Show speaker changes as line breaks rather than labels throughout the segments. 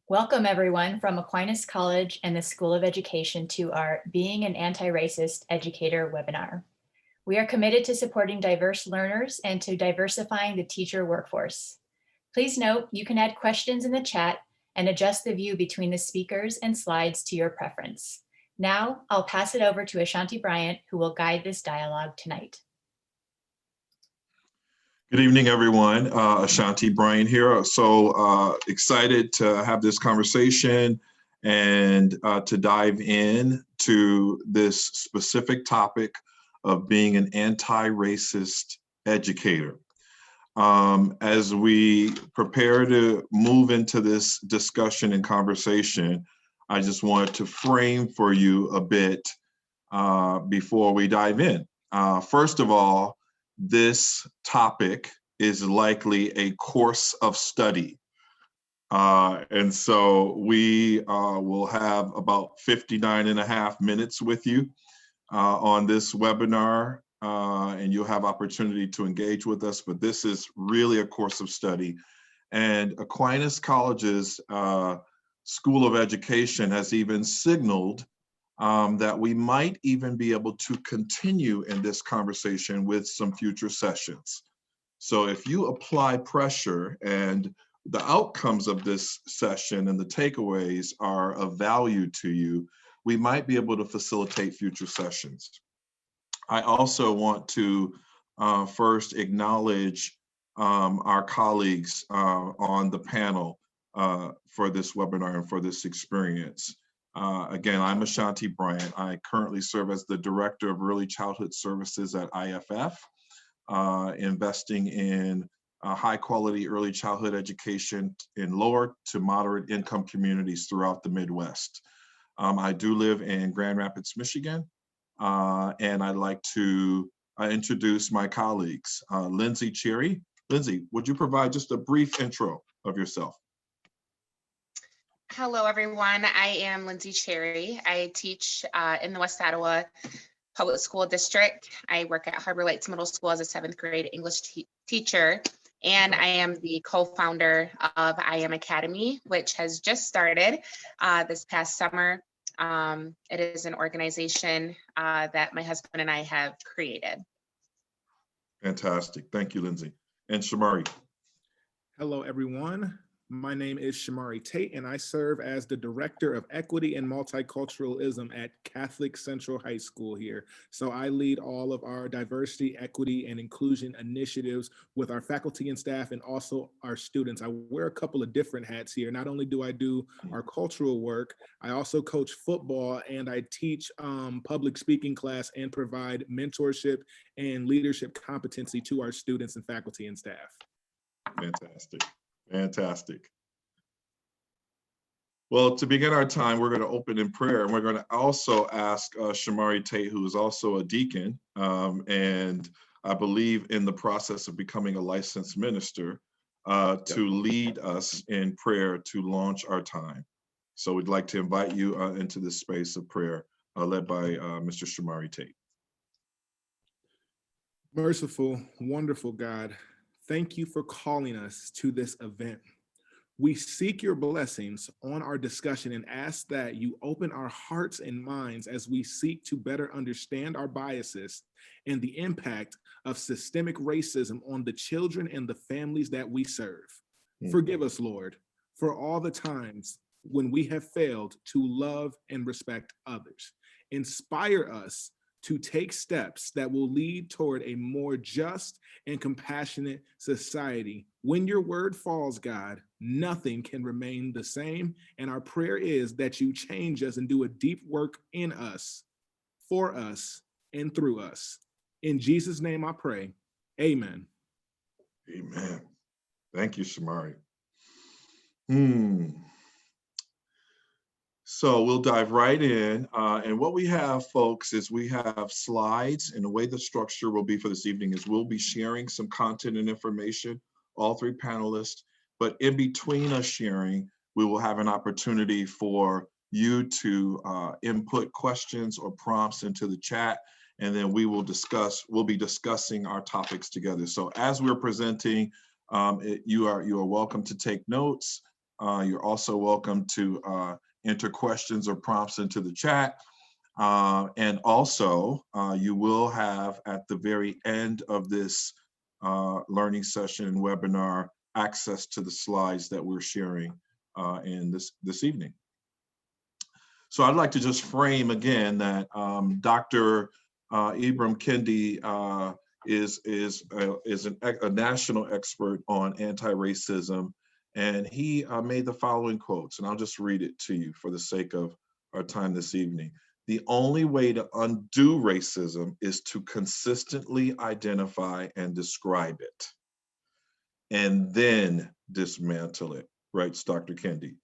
Welcome everyone from Aquinas College and the School of Education to our Being an Anti-Racist Educator webinar. We are committed to supporting diverse learners and to diversifying the teacher workforce. Please note you can add questions in the chat and adjust the view between the speakers and slides to your preference. Now I'll pass it over to Ashanti Bryant, who will guide this dialogue tonight.
Good evening, everyone. Ashanti Bryant here. So excited to have this conversation and to dive in to this specific topic of being an anti-racist educator. As we prepare to move into this discussion and conversation, I just wanted to frame for you a bit before we dive in. First of all, this topic is likely a course of study. And so we will have about 59 and a half minutes with you on this webinar, and you'll have opportunity to engage with us, but this is really a course of study. And Aquinas College's School of Education has even signaled that we might even be able to continue in this conversation with some future sessions. So if you apply pressure and the outcomes of this session and the takeaways are of value to you, we might be able to facilitate future sessions. I also want to first acknowledge our colleagues on the panel for this webinar and for this experience. Again, I'm Ashanti Bryant. I currently serve as the Director of Early Childhood Services at IFF, investing in high quality early childhood education in lower to moderate income communities throughout the Midwest. I do live in Grand Rapids, Michigan, and I'd like to introduce my colleagues. Lindsay Cherry. Lindsay, would you provide just a brief intro of yourself?
Hello, everyone. I am Lindsay Cherry. I teach in the West Ottawa Public School District. I work at Harbor Lights Middle School as a 7th grade English teacher, and I am the co-founder of I Am Academy, which has just started this past summer. It is an organization that my husband and I have created.
Fantastic. Thank you, Lindsay. And Shomari.
Hello, everyone. My name is Shomari Tate, and I serve as the Director of Equity and Multiculturalism at Catholic Central High School here. So I lead all of our diversity, equity, and inclusion initiatives with our faculty and staff and also our students. I wear a couple of different hats here. Not only do I do our cultural work, I also coach football and I teach public speaking class and provide mentorship and leadership competency to our students and faculty and staff.
Fantastic. Fantastic. Well, to begin our time, we're going to open in prayer, and we're going to also ask Shomari Tate, who is also a deacon, and I believe in the process of becoming a licensed minister, to lead us in prayer to launch our time. So we'd like to invite you into this space of prayer, led by Mr. Shomari Tate.
Merciful, wonderful God, thank you for calling us to this event. We seek your blessings on our discussion and ask that you open our hearts and minds as we seek to better understand our biases and the impact of systemic racism on the children and the families that we serve. Forgive us, Lord, for all the times when we have failed to love and respect others. Inspire us to take steps that will lead toward a more just and compassionate society. When your word falls, God, nothing can remain the same. And our prayer is that you change us and do a deep work in us, for us, and through us. In Jesus' name I pray, amen.
Amen. Thank you, Shomari. So we'll dive right in. And what we have, folks, is we have slides, and the way the structure will be for this evening is we'll be sharing some content and information, all three panelists, but in between us sharing, we will have an opportunity for you to input questions or prompts into the chat, and then we'll be discussing our topics together. So as we're presenting, you are welcome to take notes. You're also welcome to enter questions or prompts into the chat. And also, you will have at the very end of this learning session and webinar access to the slides that we're sharing in this evening. So I'd like to just frame again that Dr. Ibram Kendi is a national expert on anti-racism, and he made the following quotes, and I'll just read it to you for the sake of our time this evening. The only way to undo racism is to consistently identify and describe it, and then dismantle it, writes Dr. Kendi.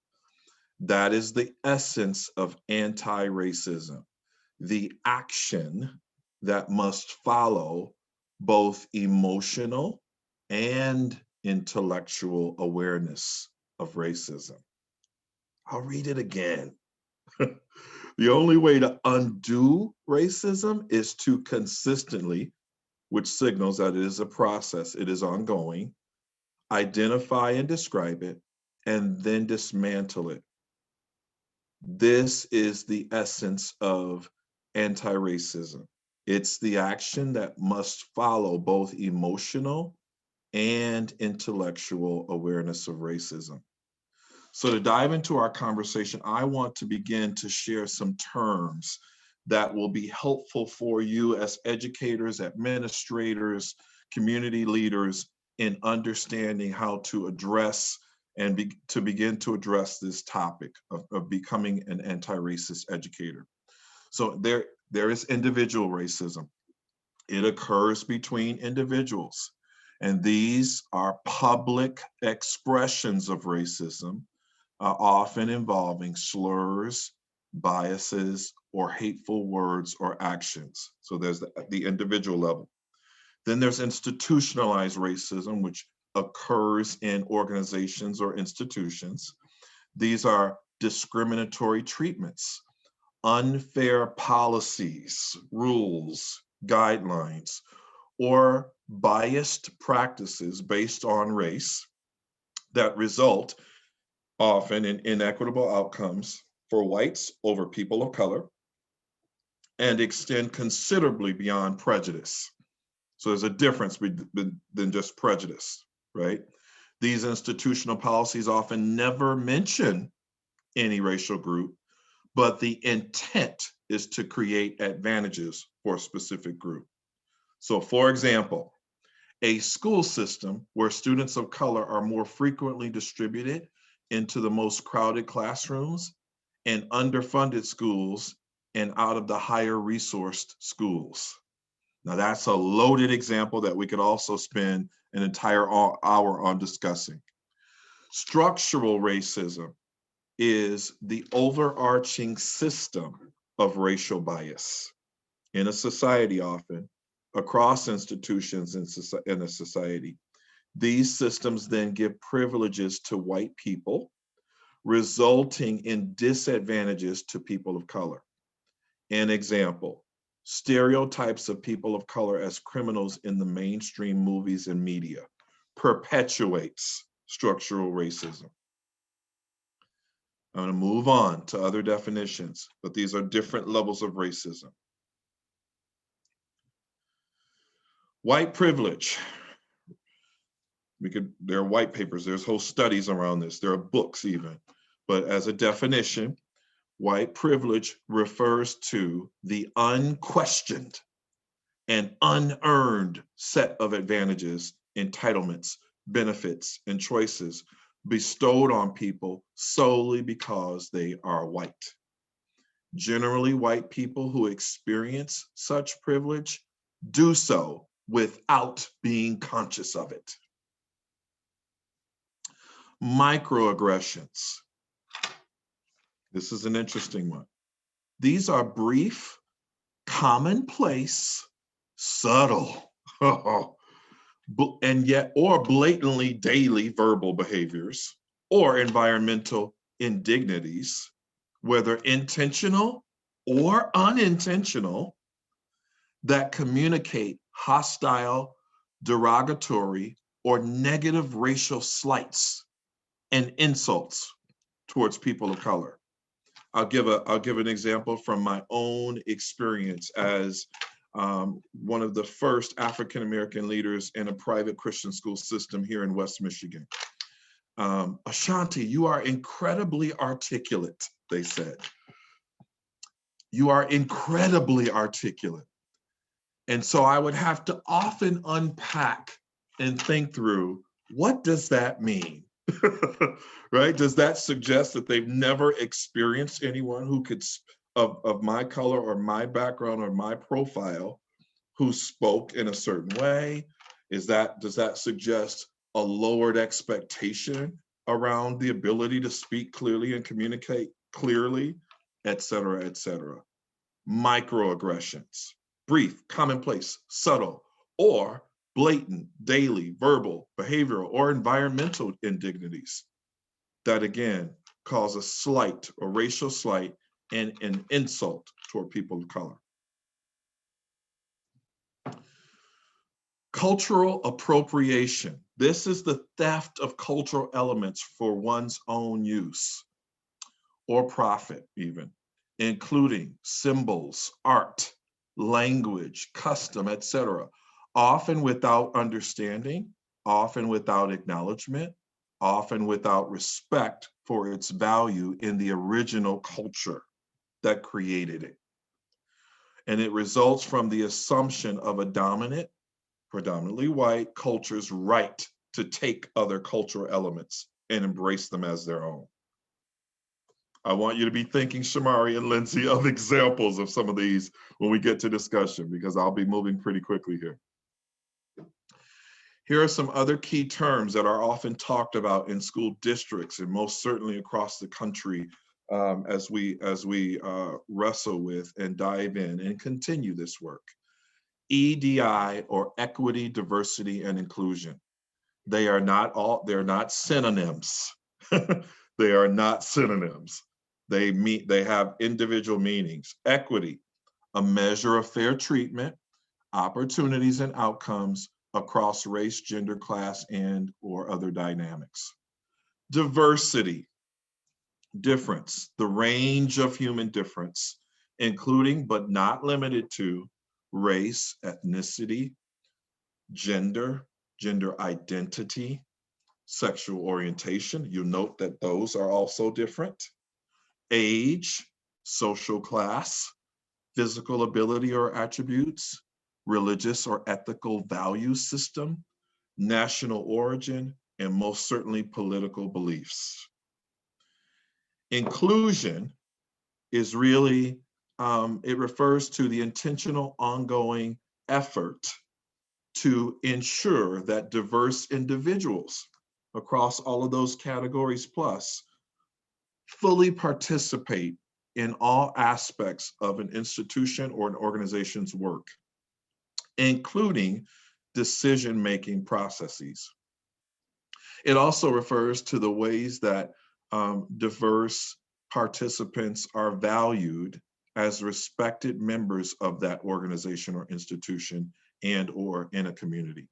That is the essence of anti-racism, the action that must follow both emotional and intellectual awareness of racism. I'll read it again. The only way to undo racism is to consistently, which signals that it is a process, it is ongoing, identify and describe it, and then dismantle it. This is the essence of anti-racism. It's the action that must follow both emotional and intellectual awareness of racism. So to dive into our conversation, I want to begin to share some terms that will be helpful for you as educators, administrators, community leaders in understanding how to address and to begin to address this topic of becoming an anti-racist educator. So there is individual racism. It occurs between individuals, and these are public expressions of racism, often involving slurs, biases, or hateful words or actions. So there's the individual level. Then there's institutionalized racism, which occurs in organizations or institutions. These are discriminatory treatments, unfair policies, rules, guidelines, or biased practices based on race that result often in inequitable outcomes for whites over people of color and extend considerably beyond prejudice. So there's a difference than just prejudice, right? These institutional policies often never mention any racial group, but the intent is to create advantages for a specific group. So for example, a school system where students of color are more frequently distributed into the most crowded classrooms and underfunded schools and out of the higher resourced schools. Now that's a loaded example that we could also spend an entire hour on discussing. Structural racism is the overarching system of racial bias in a society, often across institutions in a society. These systems then give privileges to white people, resulting in disadvantages to people of color. An example, stereotypes of people of color as criminals in the mainstream movies and media perpetuates structural racism. I'm going to move on to other definitions, but these are different levels of racism. White privilege. There are white papers, there's whole studies around this, there are books even, but as a definition, white privilege refers to the unquestioned and unearned set of advantages, entitlements, benefits, and choices bestowed on people solely because they are white. Generally, white people who experience such privilege do so without being conscious of it. Microaggressions. This is an interesting one. These are brief, commonplace, subtle, and yet, or blatantly daily verbal behaviors or environmental indignities, whether intentional or unintentional, that communicate hostile, derogatory, or negative racial slights and insults towards people of color. I'll give an example from my own experience as one of the first African-American leaders in a private Christian school system here in West Michigan. Ashanti, you are incredibly articulate, they said. You are incredibly articulate. And so I would have to often unpack and think through, what does that mean? Right? Does that suggest that they've never experienced anyone who could, of my color or my background or my profile, who spoke in a certain way? Does that suggest a lowered expectation around the ability to speak clearly and communicate clearly, et cetera, et cetera? Microaggressions, brief, commonplace, subtle, or blatant, daily, verbal, behavioral, or environmental indignities that again cause a slight or racial slight and an insult toward people of color. Cultural appropriation. This is the theft of cultural elements for one's own use or profit even, including symbols, art, language, custom, etc., often without understanding, often without acknowledgement, often without respect for its value in the original culture that created it. And it results from the assumption of a dominant, predominantly white culture's right to take other cultural elements and embrace them as their own. I want you to be thinking, Shomari and Lindsay, of examples of some of these when we get to discussion, because I'll be moving pretty quickly here. Here are some other key terms that are often talked about in school districts and most certainly across the country as we wrestle with and dive in and continue this work. EDI, or equity, diversity, and inclusion. They're not synonyms. They are not synonyms. They have individual meanings. Equity, a measure of fair treatment, opportunities and outcomes across race, gender, class, and or other dynamics. Diversity, difference, the range of human difference, including but not limited to race, ethnicity, gender, gender identity, sexual orientation. You note that those are also different. Age, social class, physical ability or attributes, religious or ethical value system, national origin, and most certainly political beliefs. Inclusion is really, it refers to the intentional ongoing effort to ensure that diverse individuals across all of those categories plus fully participate in all aspects of an institution or an organization's work, including decision-making processes. It also refers to the ways that diverse participants are valued as respected members of that organization or institution and or in a community.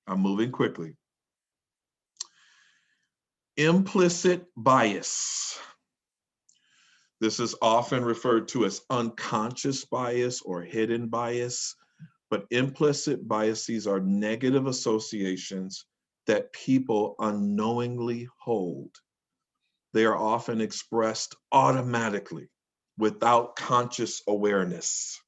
I'm moving quickly. Implicit bias. This is often referred to as unconscious bias or hidden bias, but implicit biases are negative associations that people unknowingly hold. They are often expressed automatically without conscious awareness.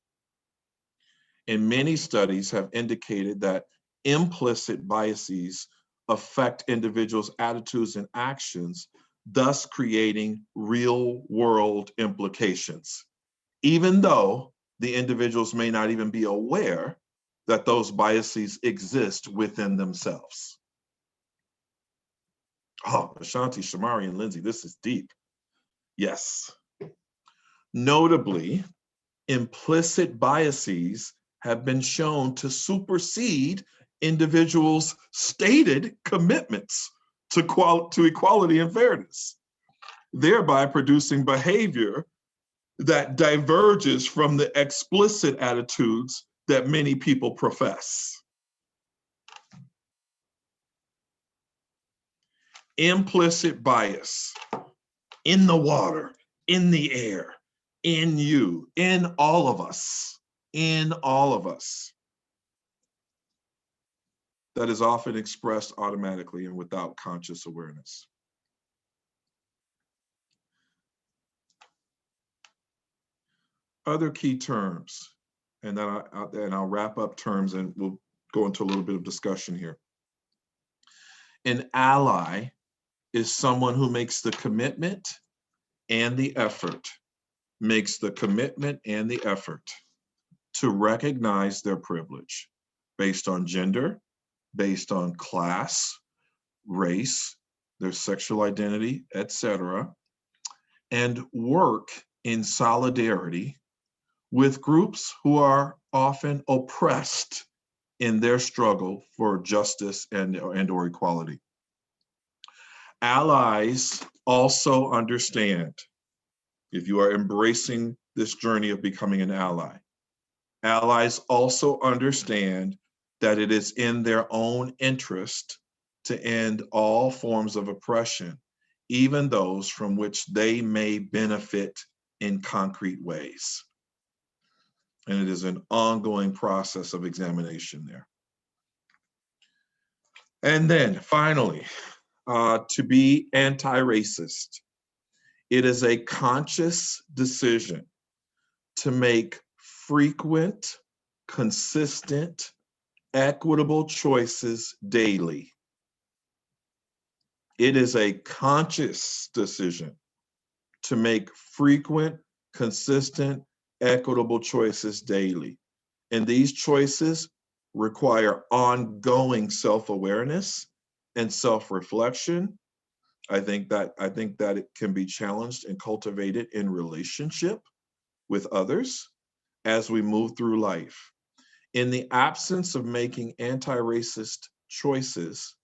And many studies have indicated that implicit biases affect individuals' attitudes and actions, thus creating real-world implications, even though the individuals may not even be aware that those biases exist within themselves. Oh, Ashanti, Shomari, and Lindsay, this is deep. Yes. Notably, implicit biases have been shown to supersede individuals' stated commitments to equality and fairness, thereby producing behavior that diverges from the explicit attitudes that many people profess. Implicit bias in the water, in the air, in you, in all of us, that is often expressed automatically and without conscious awareness. Other key terms, and then I'll wrap up terms and we'll go into a little bit of discussion here. An ally is someone who makes the commitment and the effort, to recognize their privilege based on gender, based on class, race, their sexual identity, etc., and work in solidarity with groups who are often oppressed in their struggle for justice and/or equality. Allies also understand, if you are embracing this journey of becoming an ally, allies also understand that it is in their own interest to end all forms of oppression, even those from which they may benefit in concrete ways. And it is an ongoing process of examination there. And then finally, to be anti-racist, it is a conscious decision to make frequent, consistent, equitable choices daily. It is a conscious decision to make frequent, consistent, equitable choices daily. And these choices require ongoing self-awareness and self-reflection. I think that it can be challenged and cultivated in relationship with others as we move through life. In the absence of making anti-racist choices,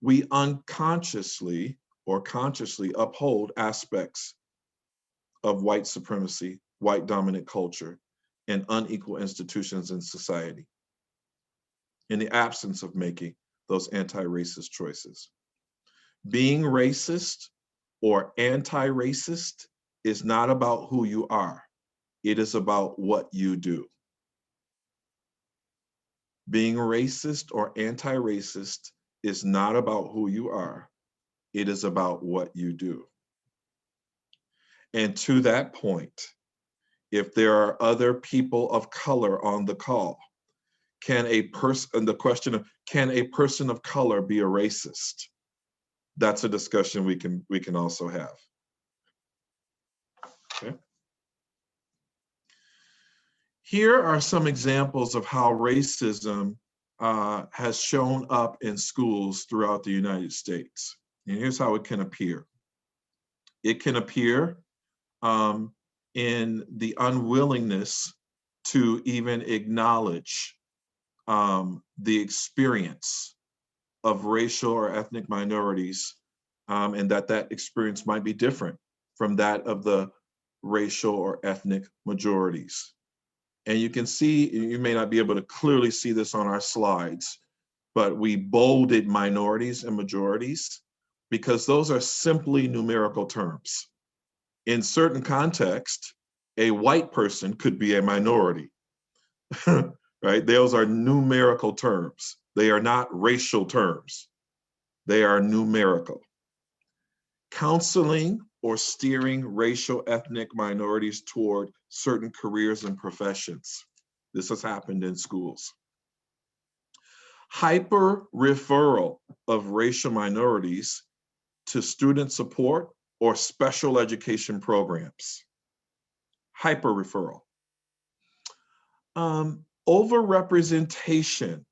we unconsciously or consciously uphold aspects of white supremacy, white dominant culture, and unequal institutions in society. In the absence of making those anti-racist choices. Being racist or anti-racist is not about who you are. It is about what you do. Being racist or anti-racist is not about who you are. It is about what you do. And to that point, if there are other people of color on the call, the question of, can a person of color be a racist? That's a discussion we can also have. Okay. Here are some examples of how racism has shown up in schools throughout the United States. And here's how it can appear. It can appear in the unwillingness to even acknowledge the experience of racial or ethnic minorities, and that experience might be different from that of the racial or ethnic majorities. And you can see, you may not be able to clearly see this on our slides, but we bolded minorities and majorities because those are simply numerical terms. In certain contexts, a white person could be a minority, right? Those are numerical terms. They are not racial terms. They are numerical. Counseling or steering racial ethnic minorities toward certain careers and professions. This has happened in schools. Hyper-referral of racial minorities to student support or special education programs. Hyper-referral. Overrepresentation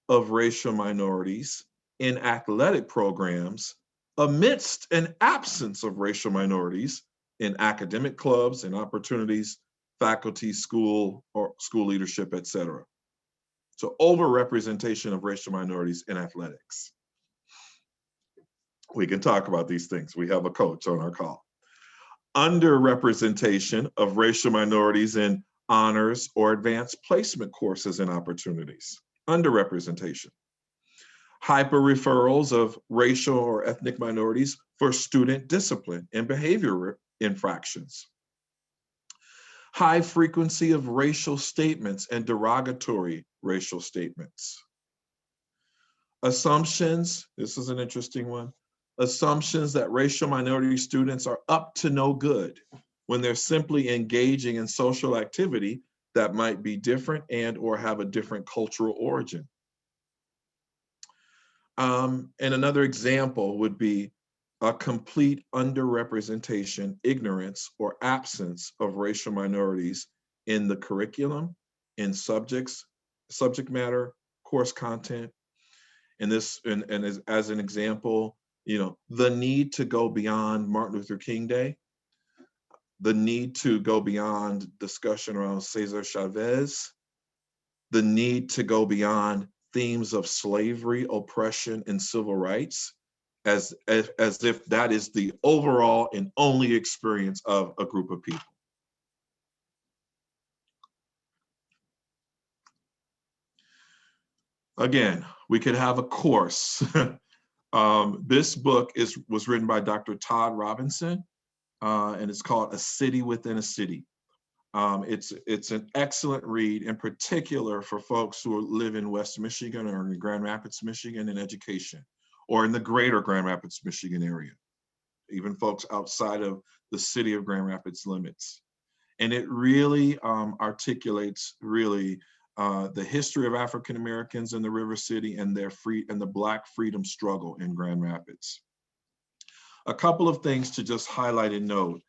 of racial minorities in athletic programs amidst an absence of racial minorities in academic clubs and opportunities, faculty, school leadership, etc. So overrepresentation of racial minorities in athletics. We can talk about these things. We have a coach on our call. Underrepresentation of racial minorities in honors or advanced placement courses and opportunities. Underrepresentation. hyper-referrals of racial or ethnic minorities for student discipline and behavior infractions, high frequency of racial statements and derogatory racial statements, assumptions, this is an interesting one, assumptions that racial minority students are up to no good when they're simply engaging in social activity that might be different and or have a different cultural origin. And another example would be a complete underrepresentation, ignorance, or absence of racial minorities in the curriculum, in subject matter, course content. And this, and as an example, you know, the need to go beyond Martin Luther King Day, the need to go beyond discussion around Cesar Chavez, the need to go beyond themes of slavery, oppression, and civil rights, as if that is the overall and only experience of a group of people. Again, we could have a course. This book was written by Dr. Todd Robinson, and it's called A City Within a City. It's an excellent read, in particular for folks who live in West Michigan or in Grand Rapids, Michigan in education, or in the greater Grand Rapids, Michigan area, even folks outside of the city of Grand Rapids limits. And it really articulates really the history of African Americans in the River City and the Black freedom struggle in Grand Rapids. A couple of things to just highlight and note.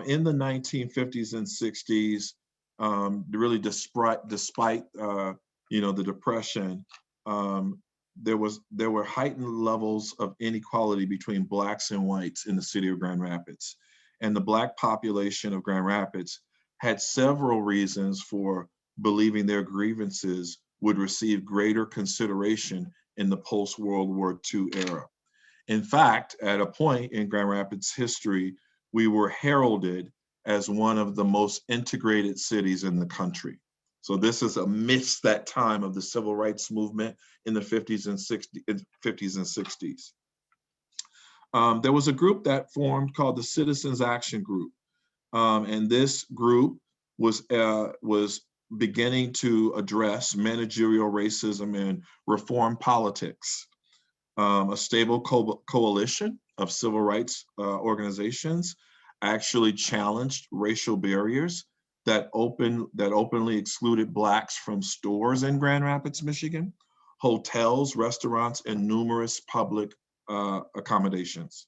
In the 1950s and 60s, really despite you know, the Depression, there were heightened levels of inequality between Blacks and whites in the city of Grand Rapids. And the Black population of Grand Rapids had several reasons for believing their grievances would receive greater consideration in the post-World War II era. In fact, at a point in Grand Rapids history, we were heralded as one of the most integrated cities in the country. So this is amidst that time of the civil rights movement in the 50s and 60s. There was a group that formed called the Citizens Action Group. And this group was beginning to address managerial racism and reform politics. A stable coalition of civil rights organizations actually challenged racial barriers that openly excluded Blacks from stores in Grand Rapids, Michigan, hotels, restaurants, and numerous public accommodations.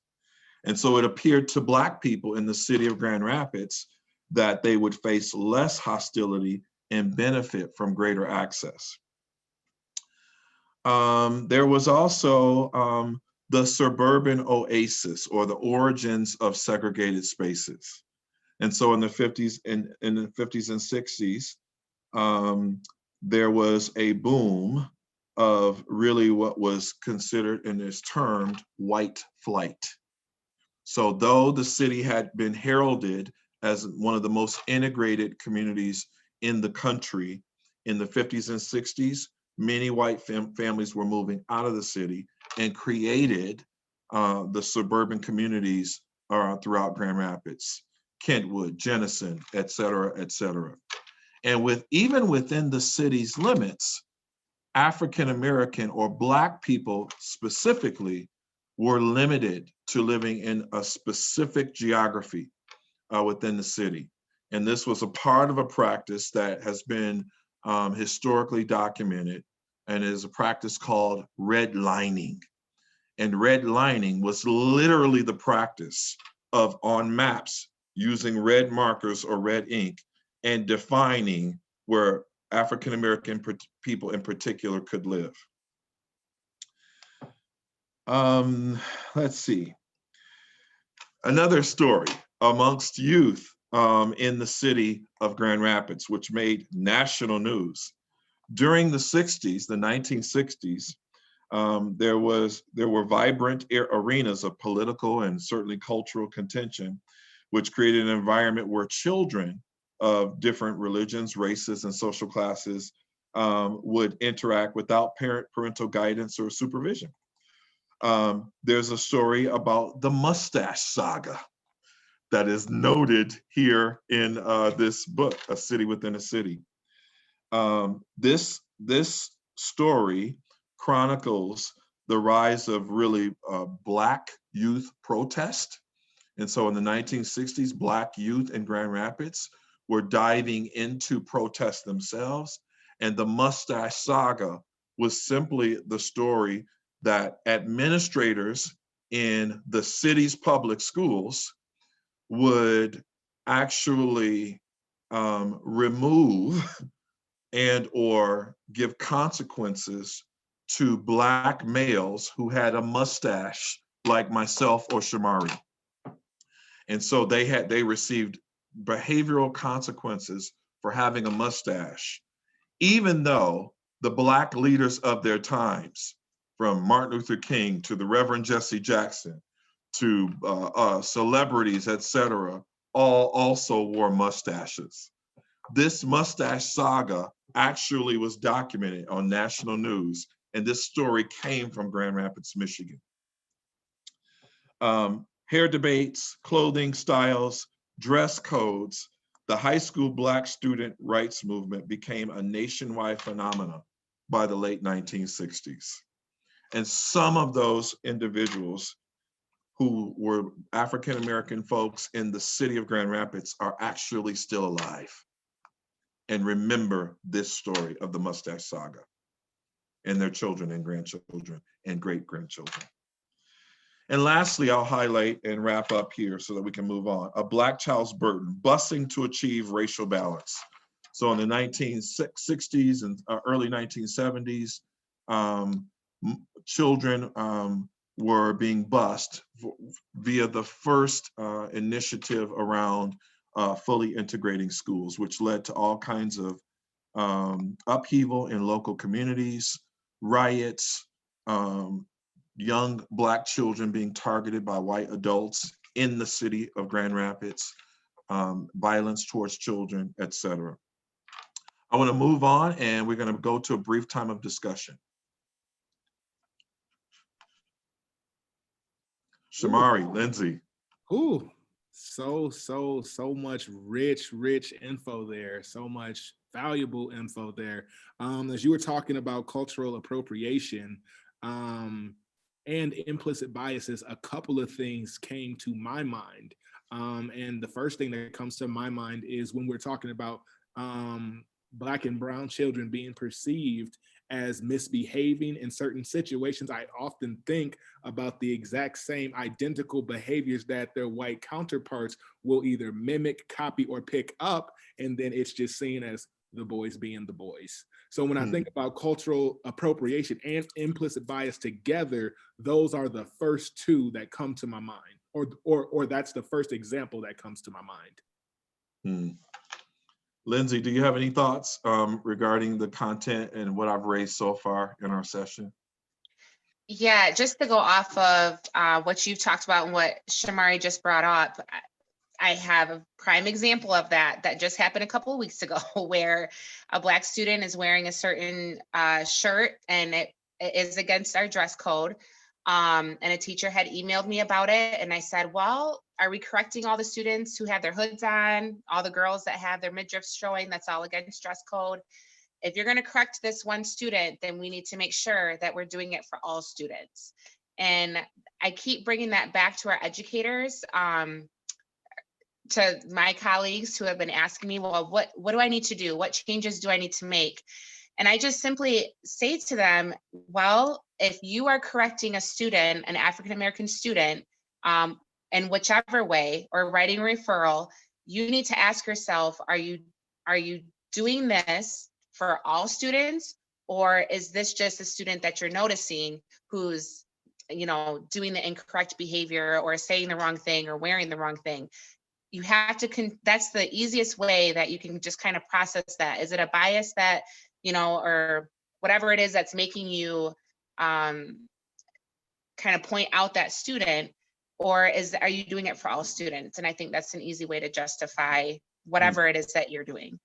And so it appeared to Black people in the city of Grand Rapids that they would face less hostility and benefit from greater access. There was also the suburban oasis, or the origins of segregated spaces. And so in the 50s and 60s, there was a boom of really what was considered and is termed white flight. So though the city had been heralded as one of the most integrated communities in the country in the 50s and 60s, many white families were moving out of the city and created the suburban communities throughout Grand Rapids, Kentwood, Jenison, et cetera, et cetera. And even within the city's limits, African-American or Black people specifically were limited to living in a specific geography within the city. And this was a part of a practice that has been historically documented, and is a practice called redlining. And redlining was literally the practice of, on maps, using red markers or red ink and defining where African-American people in particular could live. Let's see. Another story amongst youth in the city of Grand Rapids, which made national news. During the 60s, the 1960s, there were vibrant arenas of political and certainly cultural contention, which created an environment where children of different religions, races, and social classes would interact without parental guidance or supervision. There's a story about the Mustache Saga that is noted here in this book, A City Within a City. This story chronicles the rise of really Black youth protest. And so in the 1960s, Black youth in Grand Rapids were diving into protest themselves. And the Mustache Saga was simply the story that administrators in the city's public schools would actually remove and or give consequences to Black males who had a mustache like myself or Shomari. And so they received behavioral consequences for having a mustache, even though the Black leaders of their times, from Martin Luther King to the Reverend Jesse Jackson to celebrities, etc., all also wore mustaches. This mustache saga actually was documented on national news, and this story came from Grand Rapids, Michigan. Hair debates, clothing styles, dress codes, the high school Black student rights movement became a nationwide phenomenon by the late 1960s. And some of those individuals who were African-American folks in the city of Grand Rapids are actually still alive and remember this story of the Mustache Saga, and their children and grandchildren and great-grandchildren. And lastly, I'll highlight and wrap up here so that we can move on. A Black child's burden, busing to achieve racial balance. So in the 1960s and early 1970s, children were being bused via the first initiative around fully integrating schools, which led to all kinds of upheaval in local communities, riots, young Black children being targeted by white adults in the city of Grand Rapids, violence towards children, etc. I want to move on, and we're going to go to a brief time of discussion. Shomari, Lindsay.
Ooh, so much rich info there. So much valuable info there. As you were talking about cultural appropriation and implicit biases, a couple of things came to my mind. And the first thing that comes to my mind is when we're talking about Black and brown children being perceived as misbehaving in certain situations, I often think about the exact same identical behaviors that their white counterparts will either mimic, copy, or pick up, and then it's just seen as the boys being the boys. So when I think about cultural appropriation and implicit bias together, those are the first two that come to my mind, or that's the first example that comes to my mind.
Lindsay, do you have any thoughts regarding the content and what I've raised so far in our session?
Yeah, just to go off of what you've talked about and what Shomari just brought up, I have a prime example of that just happened a couple of weeks ago, where a Black student is wearing a certain shirt, and it is against our dress code. And a teacher had emailed me about it, and I said, well, are we correcting all the students who have their hoods on, all the girls that have their midriffs showing? That's all against dress code. If you're going to correct this one student, then we need to make sure that we're doing it for all students. And I keep bringing that back to our educators, to my colleagues who have been asking me, well, what do I need to do? What changes do I need to make? And I just simply say to them, well, if you are correcting a student, an African-American student, in whichever way, or writing a referral, you need to ask yourself, are you doing this for all students? Or is this just a student that you're noticing who's, doing the incorrect behavior or saying the wrong thing or wearing the wrong thing? You have to, that's the easiest way that you can just kind of process that. Is it a bias that, or whatever it is that's making you kind of point out that student, or are you doing it for all students? And I think that's an easy way to justify whatever it is that you're doing.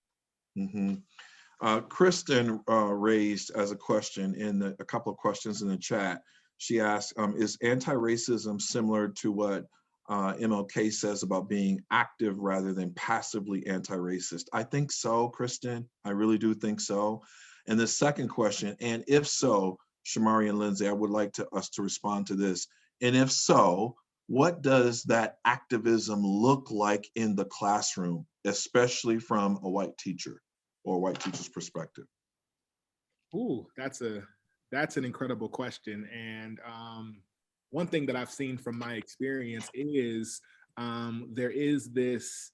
Kristen raised as a question in a couple of questions in the chat. She asked, is anti-racism similar to what MLK says about being active rather than passively anti-racist? I think so, Kristen. I really do think so. And the second question, and if so, Shomari and Lindsay, I would like us to respond to this. And if so, what does that activism look like in the classroom, especially from a white teacher or a white teacher's perspective?
Ooh, that's an incredible question. And one thing that I've seen from my experience is there is this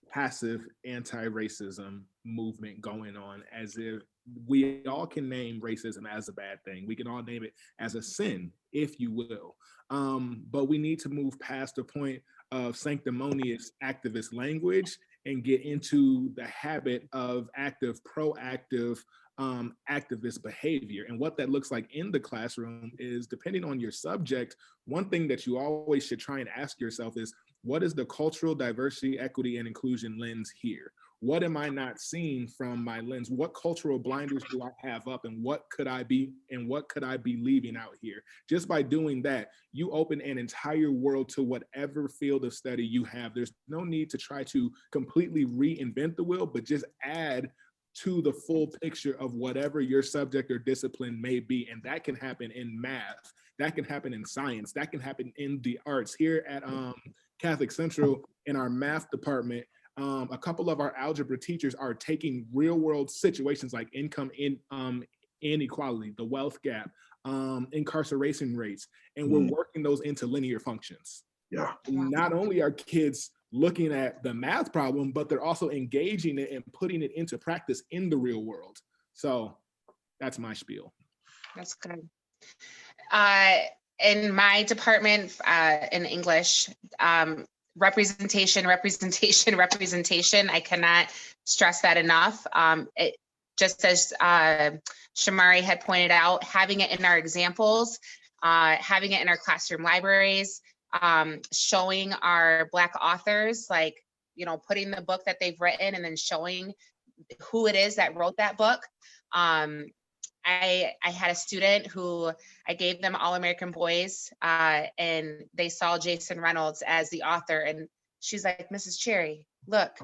passive anti-racism movement going on, as if we all can name racism as a bad thing. We can all name it as a sin, if you will. But we need to move past the point of sanctimonious activist language and get into the habit of active, proactive activist behavior. And what that looks like in the classroom is, depending on your subject, one thing that you always should try and ask yourself is, what is the cultural diversity, equity, and inclusion lens here? What am I not seeing from my lens? What cultural blinders do I have up, and what could I be leaving out here? Just by doing that, you open an entire world to whatever field of study you have. There's no need to try to completely reinvent the wheel, but just add to the full picture of whatever your subject or discipline may be. And that can happen in math, that can happen in science, that can happen in the arts. Here at Catholic Central, in our math department, a couple of our algebra teachers are taking real world situations like income inequality, the wealth gap, incarceration rates, and we're working those into linear functions.
Yeah.
Not only are kids looking at the math problem, but they're also engaging it and putting it into practice in the real world. So that's my spiel.
That's good. In my department, in English, representation. I cannot stress that enough. Just as Shomari had pointed out, having it in our examples, having it in our classroom libraries, showing our Black authors, like, putting the book that they've written and then showing who it is that wrote that book. I had a student who I gave them All American Boys, and they saw Jason Reynolds as the author, and she's like, Mrs. Cherry, look,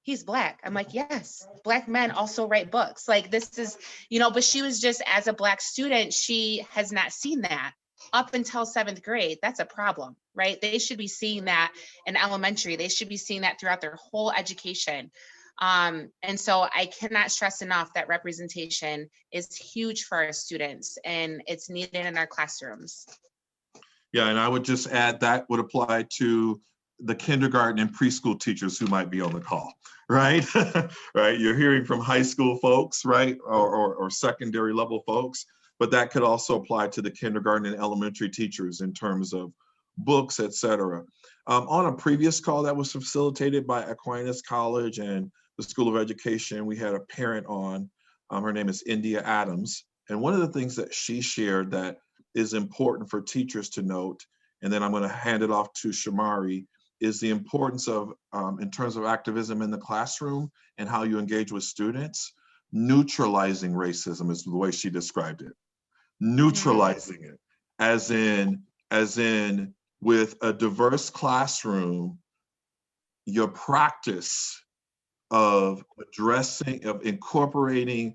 he's Black. I'm like, yes, Black men also write books. Like, this is, but she was just, as a Black student, she has not seen that up until 7th grade. That's a problem, right? They should be seeing that in elementary. They should be seeing that throughout their whole education. And so I cannot stress enough that representation is huge for our students, and it's needed in our classrooms.
Yeah, and I would just add that would apply to the kindergarten and preschool teachers who might be on the call, right? Right, you're hearing from high school folks, right, or secondary level folks, but that could also apply to the kindergarten and elementary teachers in terms of books, etc. On a previous call that was facilitated by Aquinas College and the School of Education, we had a parent on. Her name is India Adams. And one of the things that she shared that is important for teachers to note, and then I'm going to hand it off to Shomari, is the importance of, in terms of activism in the classroom and how you engage with students, neutralizing racism is the way she described it. Neutralizing it, as in with a diverse classroom, your practice of incorporating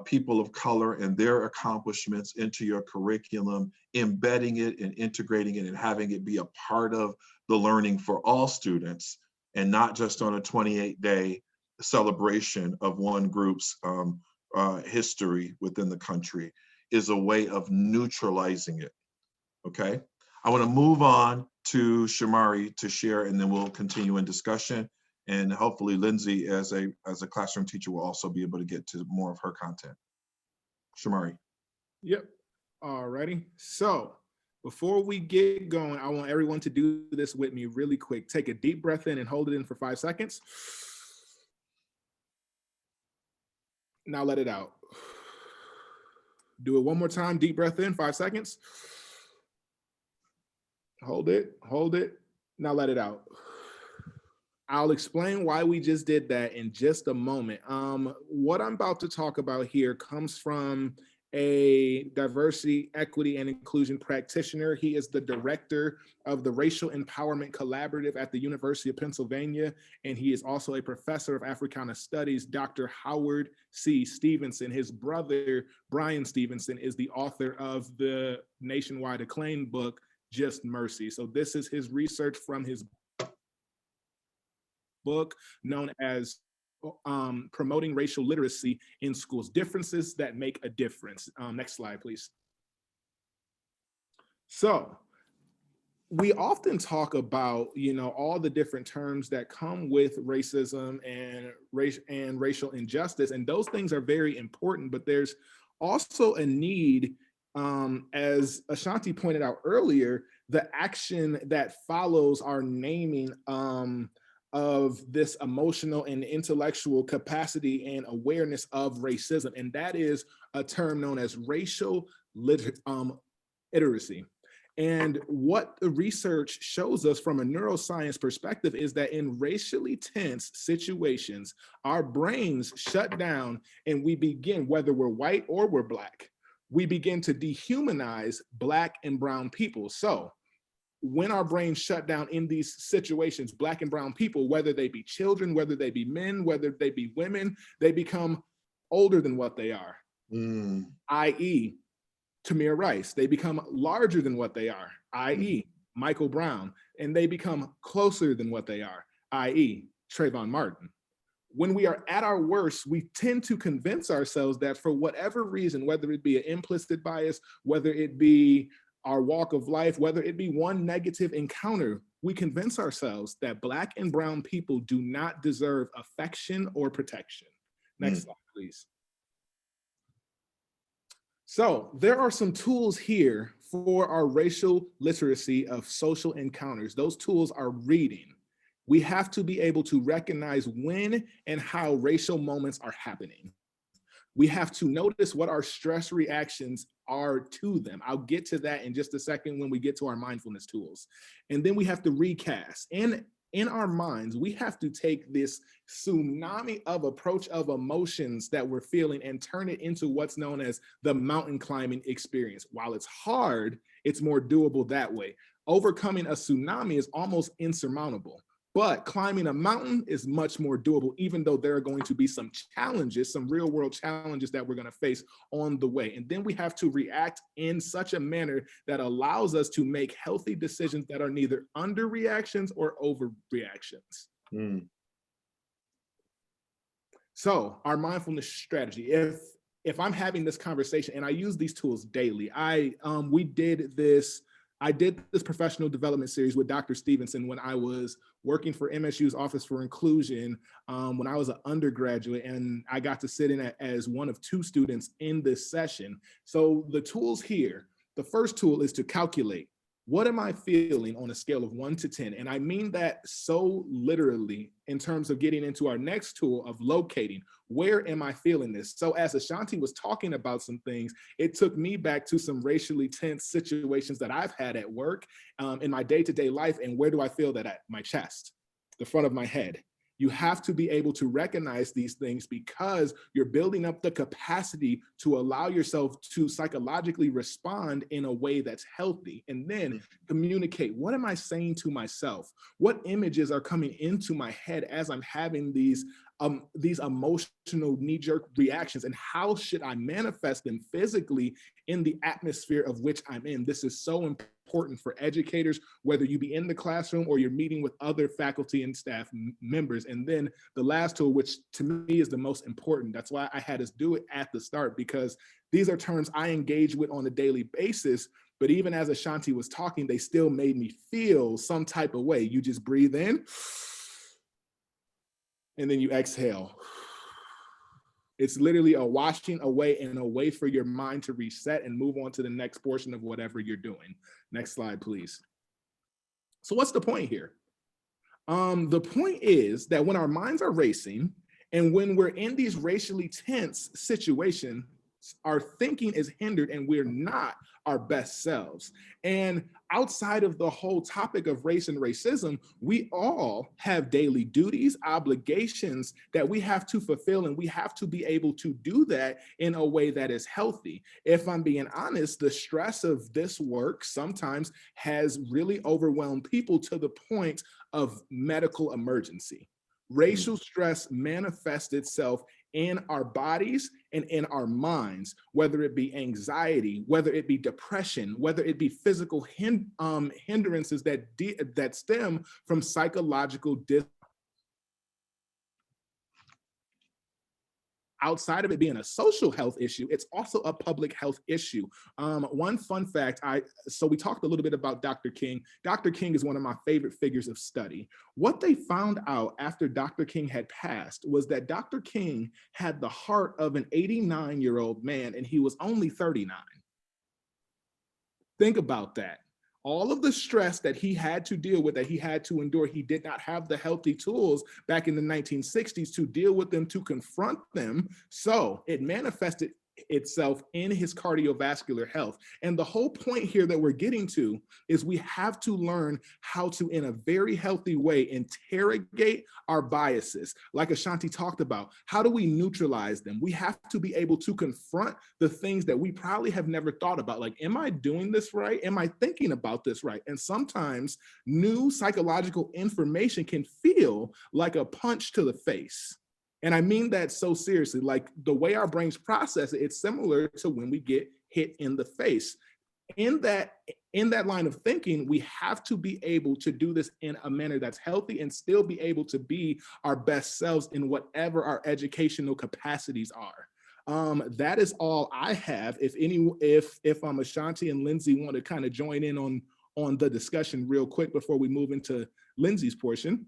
people of color and their accomplishments into your curriculum, embedding it and integrating it and having it be a part of the learning for all students, and not just on a 28-day celebration of one group's history within the country, is a way of neutralizing it, okay? I wanna move on to Shomari to share, and then we'll continue in discussion. And hopefully Lindsay, as a classroom teacher, will also be able to get to more of her content. Shomari.
Yep. All righty. So before we get going, I want everyone to do this with me really quick. Take a deep breath in and hold it in for 5 seconds. Now let it out. Do it one more time. Deep breath in, 5 seconds. Hold it. Now let it out. I'll explain why we just did that in just a moment. What I'm about to talk about here comes from a diversity, equity, and inclusion practitioner. He is the director of the Racial Empowerment Collaborative at the University of Pennsylvania, and he is also a professor of Africana Studies, Dr. Howard C. Stevenson. His brother, Brian Stevenson, is the author of the nationwide acclaimed book, Just Mercy. So this is his research from his book known as Promoting Racial Literacy in Schools, Differences That Make a Difference. Next slide, please. So we often talk about, all the different terms that come with racism and racial injustice, and those things are very important, but there's also a need, as Ashanti pointed out earlier, the action that follows our naming of this emotional and intellectual capacity and awareness of racism. And that is a term known as racial literacy. And what the research shows us from a neuroscience perspective is that in racially tense situations, our brains shut down and we begin, whether we're white or we're Black, we begin to dehumanize Black and brown people. So when our brains shut down in these situations, Black and brown people, whether they be children, whether they be men, whether they be women, they become older than what they are, i.e. Tamir Rice. They become larger than what they are, i.e. Michael Brown, and they become closer than what they are, i.e. Trayvon Martin. When we are at our worst, we tend to convince ourselves that for whatever reason, whether it be an implicit bias, whether it be our walk of life, whether it be one negative encounter, we convince ourselves that Black and brown people do not deserve affection or protection. Next slide, please. So there are some tools here for our racial literacy of social encounters. Those tools are reading. We have to be able to recognize when and how racial moments are happening. We have to notice what our stress reactions are to them. I'll get to that in just a second when we get to our mindfulness tools. And then we have to recast. And in our minds, we have to take this tsunami of approach of emotions that we're feeling and turn it into what's known as the mountain climbing experience. While it's hard, it's more doable that way. Overcoming a tsunami is almost insurmountable. But climbing a mountain is much more doable, even though there are going to be some challenges, some real world challenges that we're going to face on the way. And then we have to react in such a manner that allows us to make healthy decisions that are neither underreactions or overreactions. So our mindfulness strategy, if I'm having this conversation, and I use these tools daily, I did this professional development series with Dr. Stevenson when I was working for MSU's Office for Inclusion when I was an undergraduate, and I got to sit in as one of 2 students in this session. So the tools here, the first tool is to calculate, what am I feeling on a scale of 1 to 10? And I mean that so literally in terms of getting into our next tool of locating, where am I feeling this? So as Ashanti was talking about some things, it took me back to some racially tense situations that I've had at work in my day-to-day life. And where do I feel that at? My chest, the front of my head. You have to be able to recognize these things because you're building up the capacity to allow yourself to psychologically respond in a way that's healthy, and then communicate. What am I saying to myself? What images are coming into my head as I'm having these emotional knee-jerk reactions, and how should I manifest them physically in the atmosphere of which I'm in? This is so important for educators, whether you be in the classroom or you're meeting with other faculty and staff members. And then the last tool, which to me is the most important, that's why I had us do it at the start, because these are terms I engage with on a daily basis. But even as Ashanti was talking, they still made me feel some type of way. You just breathe in, and then you exhale. It's literally a washing away and a way for your mind to reset and move on to the next portion of whatever you're doing. Next slide, please. So what's the point here? The point is that when our minds are racing and when we're in these racially tense situations, our thinking is hindered and we're not our best selves. And outside of the whole topic of race and racism, we all have daily duties, obligations that we have to fulfill, and we have to be able to do that in a way that is healthy. If I'm being honest, the stress of this work sometimes has really overwhelmed people to the point of medical emergency. Racial stress manifests itself in our bodies and in our minds, whether it be anxiety, whether it be depression, whether it be physical hindrances that stem from psychological outside of it being a social health issue, it's also a public health issue. One fun fact, so we talked a little bit about Dr. King. Dr. King is one of my favorite figures of study. What they found out after Dr. King had passed was that Dr. King had the heart of an 89-year-old man, and he was only 39. Think about that. All of the stress that he had to deal with, that he had to endure, he did not have the healthy tools back in the 1960s to deal with them, to confront them. So it manifested itself in his cardiovascular health. And the whole point here that we're getting to is we have to learn how to, in a very healthy way, interrogate our biases. Like Ashanti talked about, how do we neutralize them? We have to be able to confront the things that we probably have never thought about. Like, am I doing this right? Am I thinking about this right? And sometimes new psychological information can feel like a punch to the face. And I mean that so seriously. Like, the way our brains process it, it's similar to when we get hit in the face. In that line of thinking, we have to be able to do this in a manner that's healthy and still be able to be our best selves in whatever our educational capacities are. That is all I have. If Ashanti and Lindsay want to kind of join in on the discussion real quick before we move into Lindsay's portion.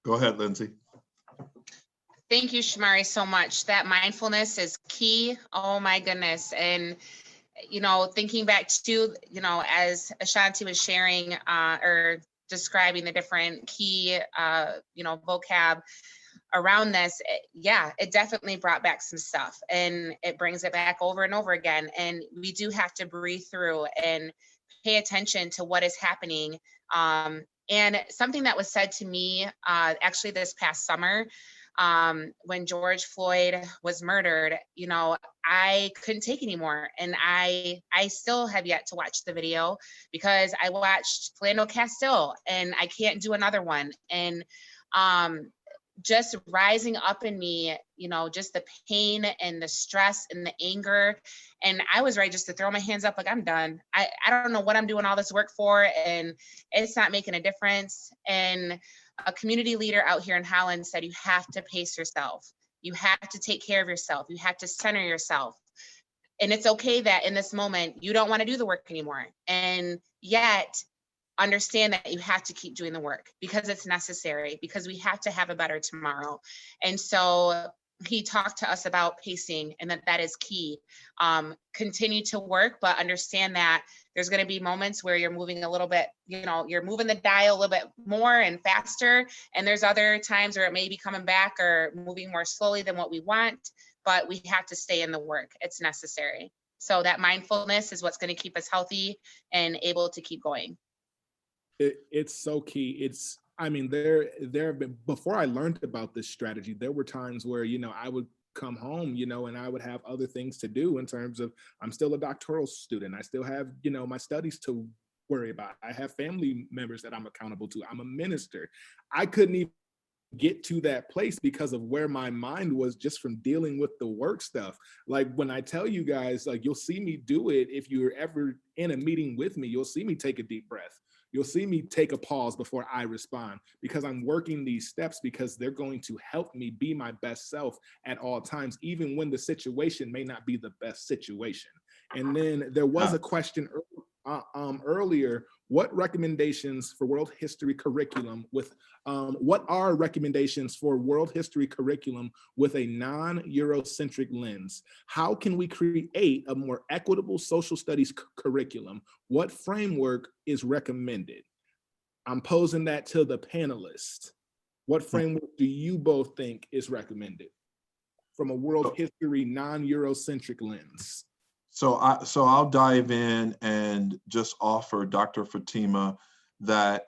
Go ahead, Lindsay.
Thank you, Shomari, so much. That mindfulness is key. Oh my goodness. And, you know, thinking back to, you know, as Ashanti was sharing or describing the different key, you know, vocab around this, it definitely brought back some stuff, and it brings it back over and over again. And we do have to breathe through and pay attention to what is happening. And something that was said to me actually this past summer, when George Floyd was murdered, you know, I couldn't take anymore. And I still have yet to watch the video because I watched Philando Castile and I can't do another one. And just rising up in me, you know, just the pain and the stress and the anger. And I was ready just to throw my hands up, like, I'm done. I don't know what I'm doing all this work for, and it's not making a difference. And a community leader out here in Holland said, you have to pace yourself. You have to take care of yourself. You have to center yourself. And it's okay that in this moment, you don't want to do the work anymore. And yet, understand that you have to keep doing the work because it's necessary, because we have to have a better tomorrow. And so he talked to us about pacing, and that is key. Continue to work, but understand that there's going to be moments where you're moving a little bit, you know, you're moving the dial a little bit more and faster. And there's other times where it may be coming back or moving more slowly than what we want, but we have to stay in the work. It's necessary. So that mindfulness is what's going to keep us healthy and able to keep going.
It's so key. I mean, there have been, before I learned about this strategy, there were times where, you know, I would come home, you know, and I would have other things to do in terms of, I'm still a doctoral student. I still have, you know, my studies to worry about. I have family members that I'm accountable to. I'm a minister. I couldn't even get to that place because of where my mind was just from dealing with the work stuff. Like, when I tell you guys, like, you'll see me do it. If you're ever in a meeting with me, you'll see me take a deep breath. You'll see me take a pause before I respond, because I'm working these steps because they're going to help me be my best self at all times, even when the situation may not be the best situation. And then there was a question earlier, what recommendations for world history curriculum with, what are recommendations for world history curriculum with a non-Eurocentric lens? How can we create a more equitable social studies curriculum? What framework is recommended? I'm posing that to the panelists. What framework do you both think is recommended from a world history, non-Eurocentric lens?
So I'll dive in and just offer Dr. Fatima that,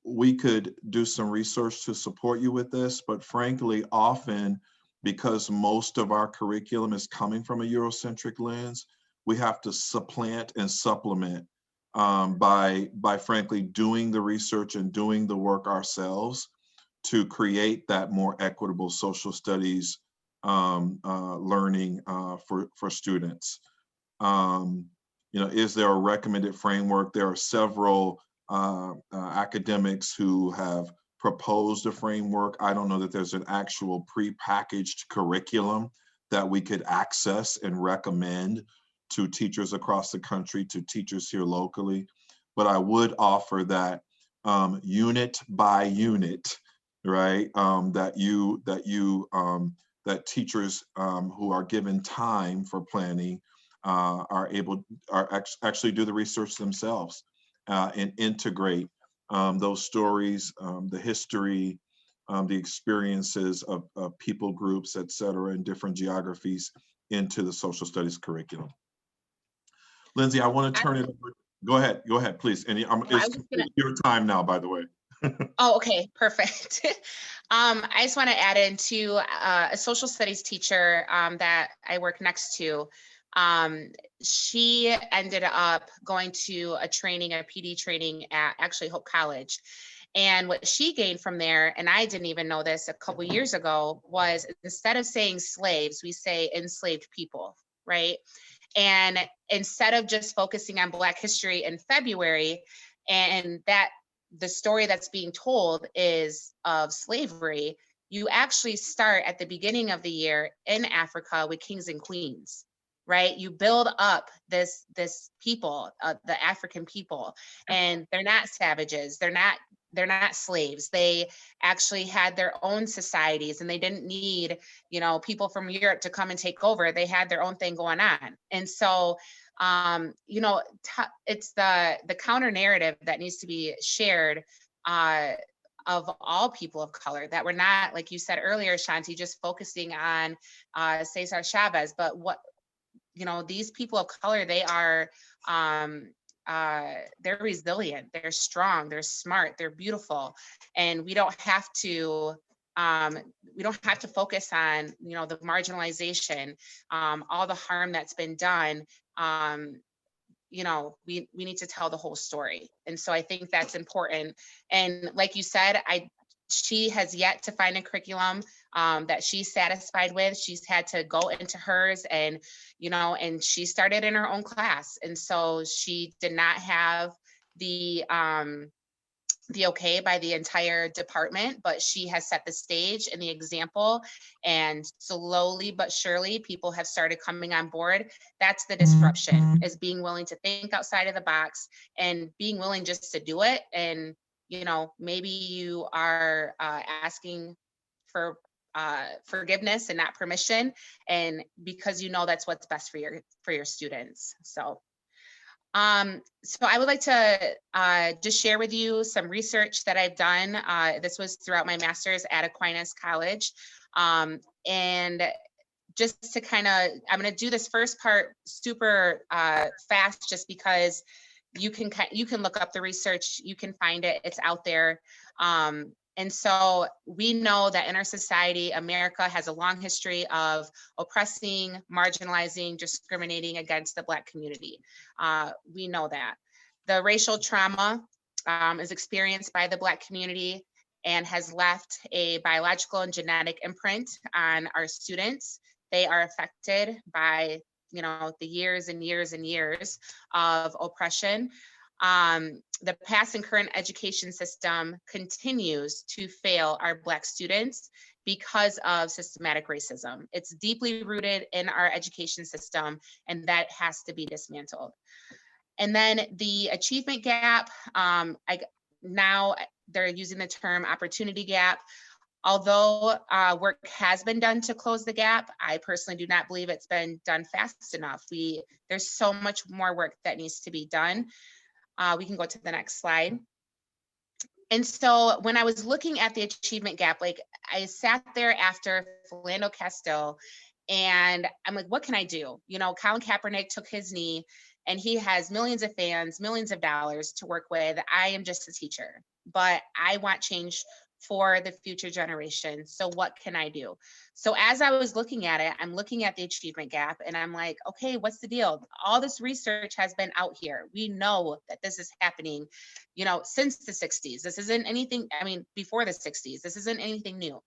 we could do some research to support you with this, but frankly, often, because most of our curriculum is coming from a Eurocentric lens, we have to supplant and supplement by frankly doing the research and doing the work ourselves to create that more equitable social studies learning for students. Is there a recommended framework? There are several academics who have proposed a framework. I don't know that there's an actual pre-packaged curriculum that we could access and recommend to teachers across the country, to teachers here locally. But I would offer that unit by unit, right? That teachers who are given time for planning actually do the research themselves and integrate those stories, the history, the experiences of people groups, et cetera, in different geographies into the social studies curriculum. Lindsay, I want to turn it over. Go ahead, please. And it's your time now, by the way.
Oh, okay, perfect. I just want to add in too, a social studies teacher that I work next to. She ended up going to a PD training at actually Hope College. And what she gained from there, and I didn't even know this a couple years ago, was instead of saying slaves, we say enslaved people, right? And instead of just focusing on Black history in February, and that the story that's being told is of slavery, you actually start at the beginning of the year in Africa with kings and queens, right? You build up this people, the African people, and they're not savages. They're not slaves. They actually had their own societies, and they didn't need, people from Europe to come and take over. They had their own thing going on. And so, it's the counter narrative that needs to be shared of all people of color, that we're not, like you said earlier, Ashanti, just focusing on Cesar Chavez, but these people of color, they are, they're resilient, they're strong, they're smart, they're beautiful. And we don't have to focus on, the marginalization, all the harm that's been done. We need to tell the whole story. And so I think that's important. And like you said, she has yet to find a curriculum that she's satisfied with. She's had to go into hers and she started in her own class. And so she did not have the okay by the entire department, but she has set the stage and the example, and slowly but surely people have started coming on board. That's the disruption, is being willing to think outside of the box and being willing just to do it. And maybe you are asking for forgiveness and not permission, and because that's what's best for your students. So I would like to just share with you some research that I've done. This was throughout my master's at Aquinas College. And just to I'm going to do this first part super fast, just because you can look up the research, you can find it, it's out there. And so we know that in our society, America has a long history of oppressing, marginalizing, discriminating against the Black community. We know that. The racial trauma is experienced by the Black community and has left a biological and genetic imprint on our students. They are affected by the years and years and years of oppression. The past and current education system continues to fail our Black students because of systematic racism. It's deeply rooted in our education system, and that has to be dismantled. And then the achievement gap, now they're using the term opportunity gap. Although work has been done to close the gap, I personally do not believe it's been done fast enough. There's so much more work that needs to be done. We can go to the next slide. And so when I was looking at the achievement gap, like I sat there after Philando Castile and I'm like, what can I do? You know, Colin Kaepernick took his knee and he has millions of fans, millions of dollars to work with. I am just a teacher, but I want change for the future generation. So what can I do? So as I was looking at it, I'm looking at the achievement gap and I'm like, okay, what's the deal? All this research has been out here. We know that this is happening, you know, since the 60s. This isn't anything, I mean, before the 60s, this isn't anything new.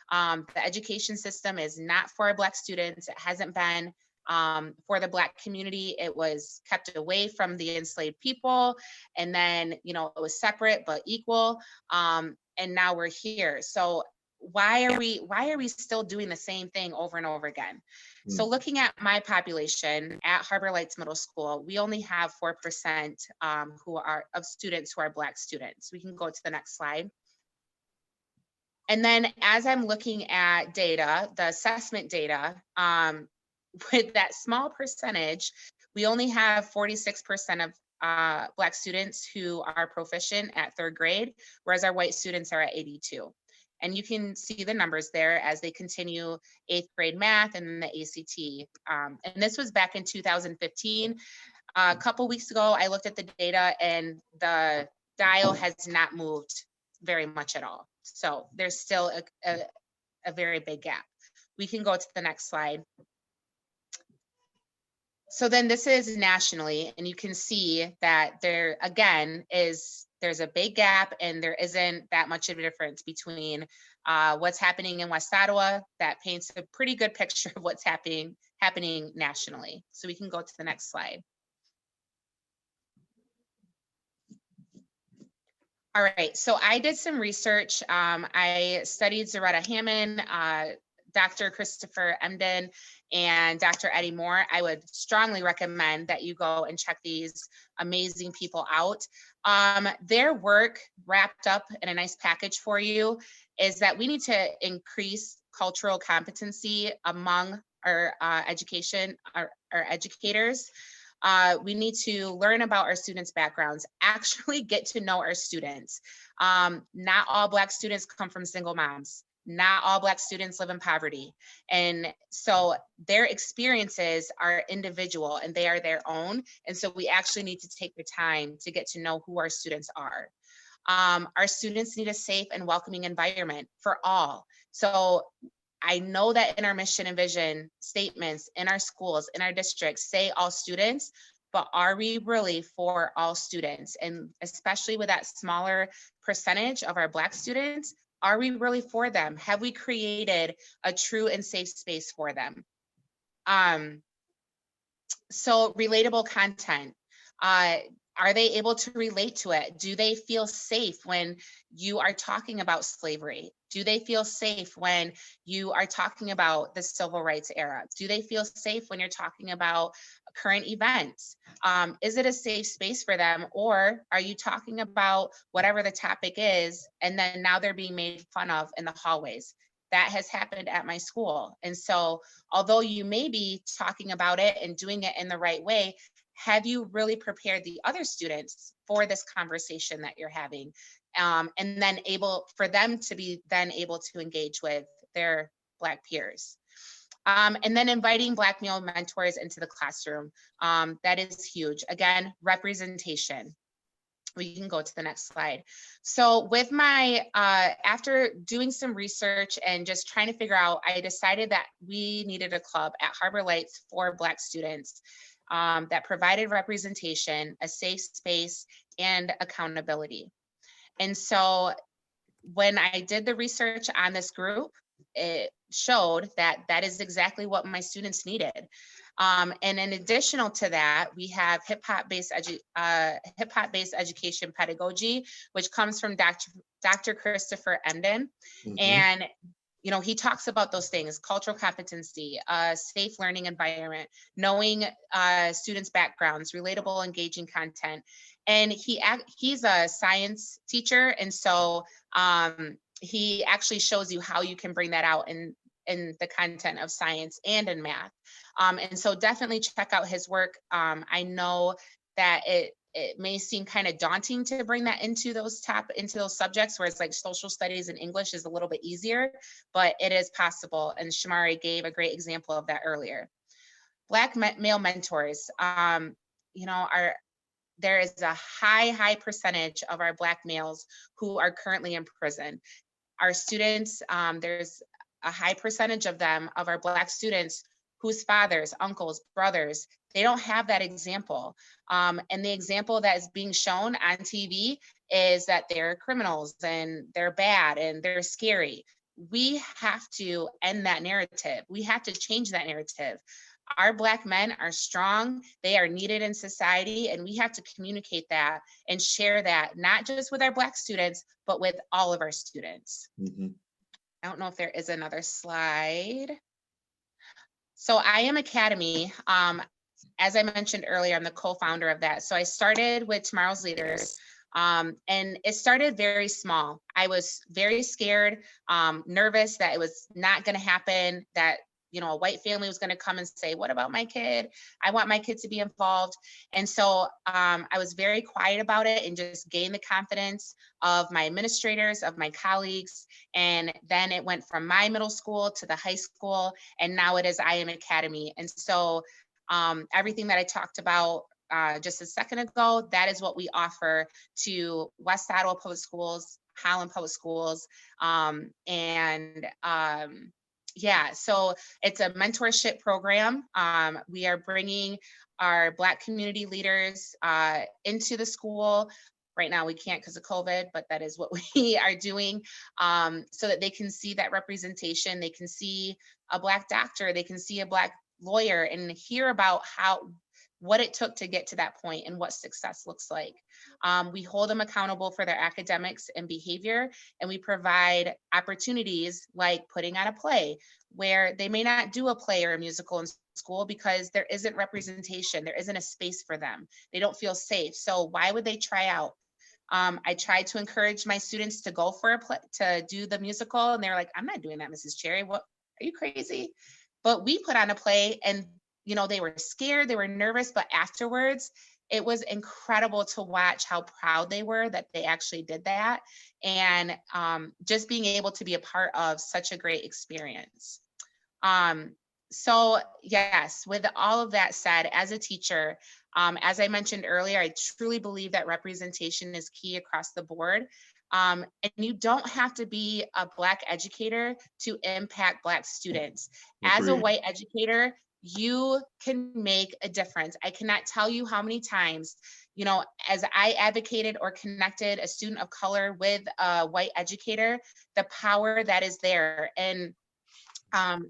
The education system is not for Black students. It hasn't been for the Black community. It was kept away from the enslaved people. And then, you know, it was separate but equal. And now we're here. So why are we still doing the same thing over and over again? So looking at my population at Harbor Lights Middle School, we only have 4% of students who are Black students. We can go to the next slide. And then as I'm looking at data, the assessment data, with that small percentage, we only have 46% of Black students who are proficient at 3rd grade, whereas our white students are at 82. And you can see the numbers there as they continue 8th grade math and then the ACT. And this was back in 2015. A couple weeks ago, I looked at the data and the dial has not moved very much at all. So there's still a very big gap. We can go to the next slide. So then this is nationally, and you can see that there again there's a big gap and there isn't that much of a difference between what's happening in West Ottawa. That paints a pretty good picture of what's happening nationally. So we can go to the next slide. All right, so I did some research. I studied Zaretta Hammond, Dr. Christopher Emden, and Dr. Eddie Moore. I would strongly recommend that you go and check these amazing people out. Their work wrapped up in a nice package for you is that we need to increase cultural competency among our educators. We need to learn about our students' backgrounds, actually get to know our students. Not all Black students come from single moms. Not all Black students live in poverty. And so their experiences are individual and they are their own. And so we actually need to take the time to get to know who our students are. Our students need a safe and welcoming environment for all. So I know that in our mission and vision statements, in our schools, in our districts, say all students, but are we really for all students? And especially with that smaller percentage of our Black students, are we really for them? Have we created a true and safe space for them? So relatable content. Are they able to relate to it? Do they feel safe when you are talking about slavery? Do they feel safe when you are talking about the civil rights era? Do they feel safe when you're talking about current events? Is it a safe space for them? Or are you talking about whatever the topic is, and then now they're being made fun of in the hallways? That has happened at my school. And so although you may be talking about it and doing it in the right way, have you really prepared the other students for this conversation that you're having? And then for them to be then able to engage with their Black peers. And then inviting Black male mentors into the classroom. That is huge. Again, representation. We can go to the next slide. So with my, after doing some research and just trying to figure out, I decided that we needed a club at Harbor Lights for Black students that provided representation, a safe space, and accountability. And so when I did the research on this group, it showed that that is exactly what my students needed. And in addition to that, we have hip-hop-based education pedagogy, which comes from Dr. Christopher Emden. Mm-hmm. And he talks about those things: cultural competency, safe learning environment, knowing students' backgrounds, relatable, engaging content. And he's a science teacher, and so he actually shows you how you can bring that out in the content of science and in math. And so definitely check out his work. I know that it may seem kind of daunting to bring that into those subjects, whereas like social studies and English is a little bit easier, but it is possible. And Shomari gave a great example of that earlier. Black male mentors, there is a high percentage of our Black males who are currently in prison. Our students, there's a high percentage of them, of our Black students, whose fathers, uncles, brothers, they don't have that example. And the example that is being shown on TV is that they're criminals and they're bad and they're scary. We have to end that narrative. We have to change that narrative. Our Black men are strong, they are needed in society, and we have to communicate that and share that, not just with our Black students, but with all of our students.
Mm-hmm.
I don't know if there is another slide. So I Am Academy, as I mentioned earlier, I'm the co-founder of that. So I started with Tomorrow's Leaders, and it started very small. I was very scared, nervous that it was not going to happen, that a white family was going to come and say, what about my kid? I want my kid to be involved. And so I was very quiet about it and just gained the confidence of my administrators, of my colleagues. And then it went from my middle school to the high school. And now it is I Am Academy. And so everything that I talked about just a second ago, that is what we offer to West Ottawa Public Schools, Holland Public Schools, yeah, so it's a mentorship program. We are bringing our Black community leaders into the school. Right now we can't because of COVID, but that is what we are doing, so that they can see that representation. They can see a Black doctor, they can see a Black lawyer, and hear about what it took to get to that point and what success looks like. We hold them accountable for their academics and behavior, and we provide opportunities like putting on a play, where they may not do a play or a musical in school because there isn't representation, there isn't a space for them. They don't feel safe. So why would they try out? I try to encourage my students to go for a play, to do the musical, and they're like, I'm not doing that, Mrs. Cherry. What, are you crazy? But we put on a play, and they were scared, they were nervous, but afterwards, it was incredible to watch how proud they were that they actually did that, and just being able to be a part of such a great experience. So yes, with all of that said, as a teacher, as I mentioned earlier, I truly believe that representation is key across the board. And you don't have to be a Black educator to impact Black students. As a white educator, you can make a difference. I cannot tell you how many times, as I advocated or connected a student of color with a white educator, the power that is there. And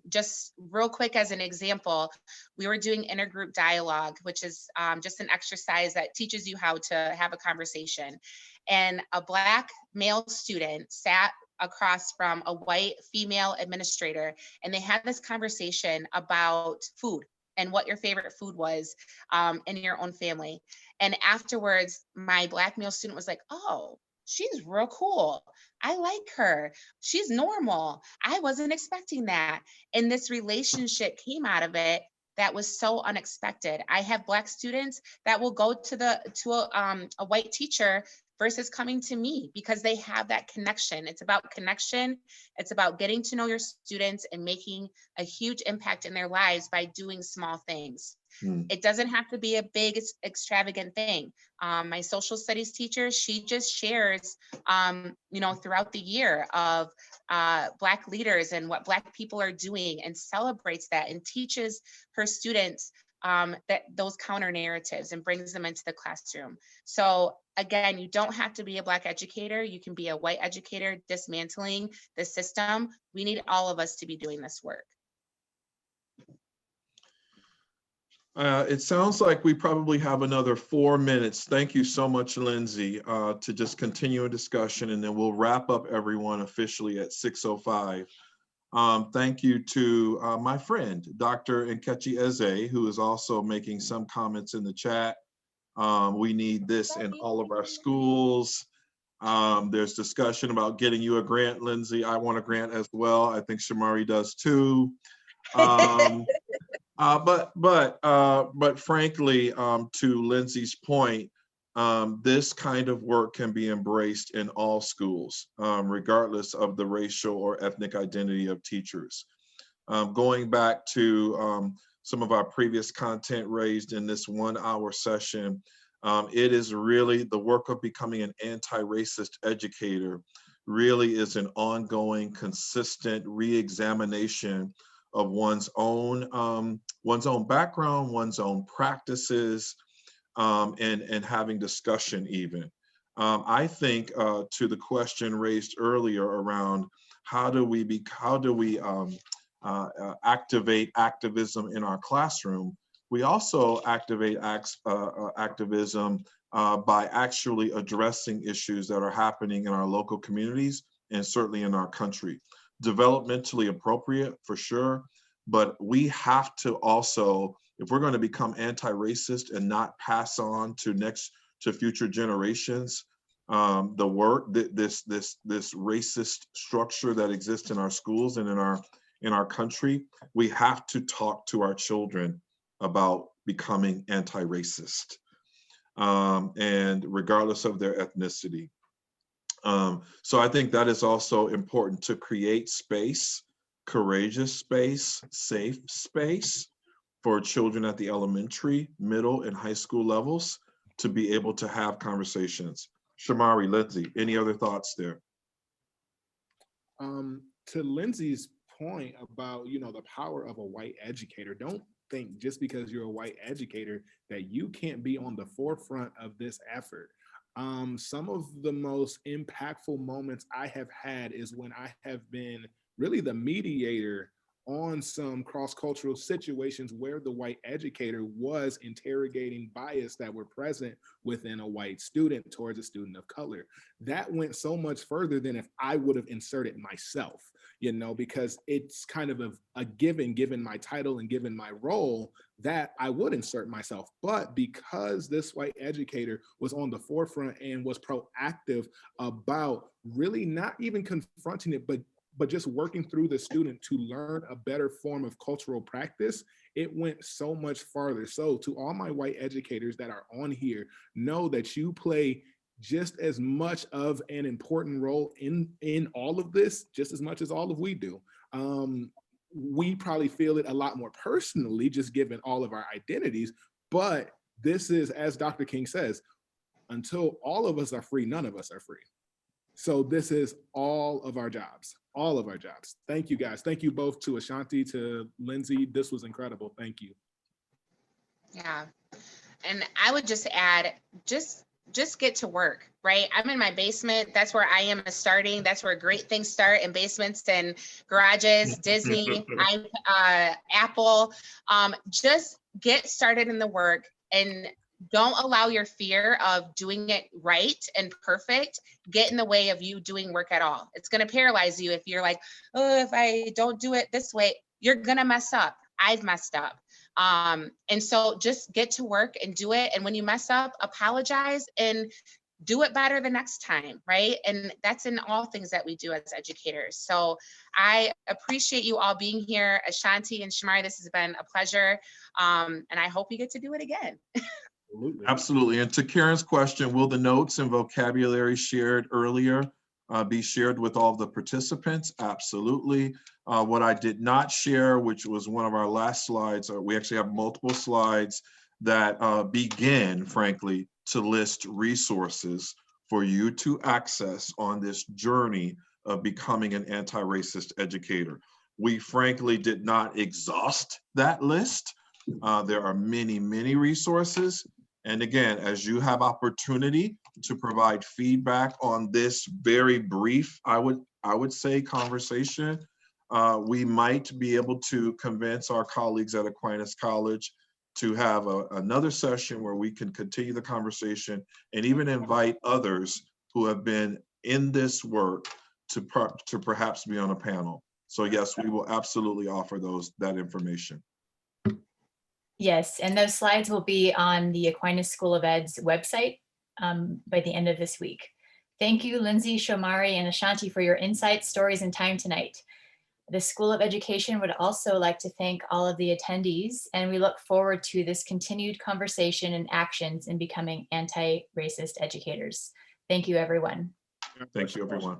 just real quick as an example, we were doing Intergroup Dialogue, which is just an exercise that teaches you how to have a conversation. And a Black male student sat across from a white female administrator, and they had this conversation about food and what your favorite food was in your own family. And afterwards, my Black male student was like, oh, she's real cool. I like her. She's normal. I wasn't expecting that. And this relationship came out of it that was so unexpected. I have Black students that will go to a white teacher versus coming to me because they have that connection. It's about connection. It's about getting to know your students and making a huge impact in their lives by doing small things. It doesn't have to be a big, extravagant thing. My social studies teacher, she just shares, throughout the year of Black leaders and what Black people are doing, and celebrates that and teaches her students that those counter narratives and brings them into the classroom. So again, you don't have to be a Black educator. You can be a white educator dismantling the system. We need all of us to be doing this work.
It sounds like we probably have another 4 minutes. Thank you so much, Lindsay, to just continue a discussion, and then we'll wrap up everyone officially at 6:05. Thank you to my friend, Dr. Nkechi Eze, who is also making some comments in the chat. We need this in all of our schools. There's discussion about getting you a grant, Lindsay. I want a grant as well. I think Shomari does too. But frankly, to Lindsay's point, this kind of work can be embraced in all schools, regardless of the racial or ethnic identity of teachers. Going back to some of our previous content raised in this 1 hour session, it is really the work of becoming an anti-racist educator really is an ongoing, consistent re-examination of one's own background, one's own practices, and having discussion even. I think to the question raised earlier around how do we activate activism in our classroom, we also activate activism by actually addressing issues that are happening in our local communities and certainly in our country. Developmentally appropriate for sure, but we have to also, if we're going to become anti-racist and not pass on to future generations the work, this racist structure that exists in our schools and in our country, we have to talk to our children about becoming anti-racist, and regardless of their ethnicity. So I think that is also important, to create space, courageous space, safe space for children at the elementary, middle, and high school levels to be able to have conversations. Shomari, Lindsay, any other thoughts there?
To Lindsay's point about, the power of a white educator, don't think just because you're a white educator that you can't be on the forefront of this effort. Some of the most impactful moments I have had is when I have been really the mediator on some cross-cultural situations where the white educator was interrogating bias that were present within a white student towards a student of color. That went so much further than if I would have inserted myself, because it's kind of a given my title and given my role, that I would insert myself. But because this white educator was on the forefront and was proactive about really not even confronting it, but just working through the student to learn a better form of cultural practice, it went so much farther. So to all my white educators that are on here, know that you play just as much of an important role in all of this, just as much as all of we do. We probably feel it a lot more personally, just given all of our identities, but this is, as Dr. King says, until all of us are free, none of us are free. So this is all of our jobs. Thank you, guys. Thank you both, to Ashanti, to Lindsay. This was incredible. Thank you.
Yeah. And I would just add, just get to work, right? I'm in my basement. That's where I am starting. That's where great things start, in basements and garages, Disney, Apple. Just get started in the work, and don't allow your fear of doing it right and perfect get in the way of you doing work at all. It's going to paralyze you if you're like, oh, if I don't do it this way, you're going to mess up. I've messed up. And so just get to work and do it. And when you mess up, apologize and do it better the next time, right? And that's in all things that we do as educators. So I appreciate you all being here. Ashanti and Shomari, this has been a pleasure. And I hope you get to do it again.
Absolutely. And to Karen's question, will the notes and vocabulary shared earlier be shared with all the participants? Absolutely. What I did not share, which was one of our last slides, we actually have multiple slides that begin, frankly, to list resources for you to access on this journey of becoming an anti-racist educator. We frankly did not exhaust that list. There are many, many resources. And again, as you have opportunity to provide feedback on this very brief, I would say, conversation, we might be able to convince our colleagues at Aquinas College to have another session where we can continue the conversation and even invite others who have been in this work to perhaps be on a panel. So yes, we will absolutely offer that information.
Yes, and those slides will be on the Aquinas School of Ed's website by the end of this week. Thank you, Lindsay, Shomari, and Ashanti, for your insights, stories, and time tonight. The School of Education would also like to thank all of the attendees, and we look forward to this continued conversation and actions in becoming anti-racist educators. Thank you, everyone.
Thank you, everyone.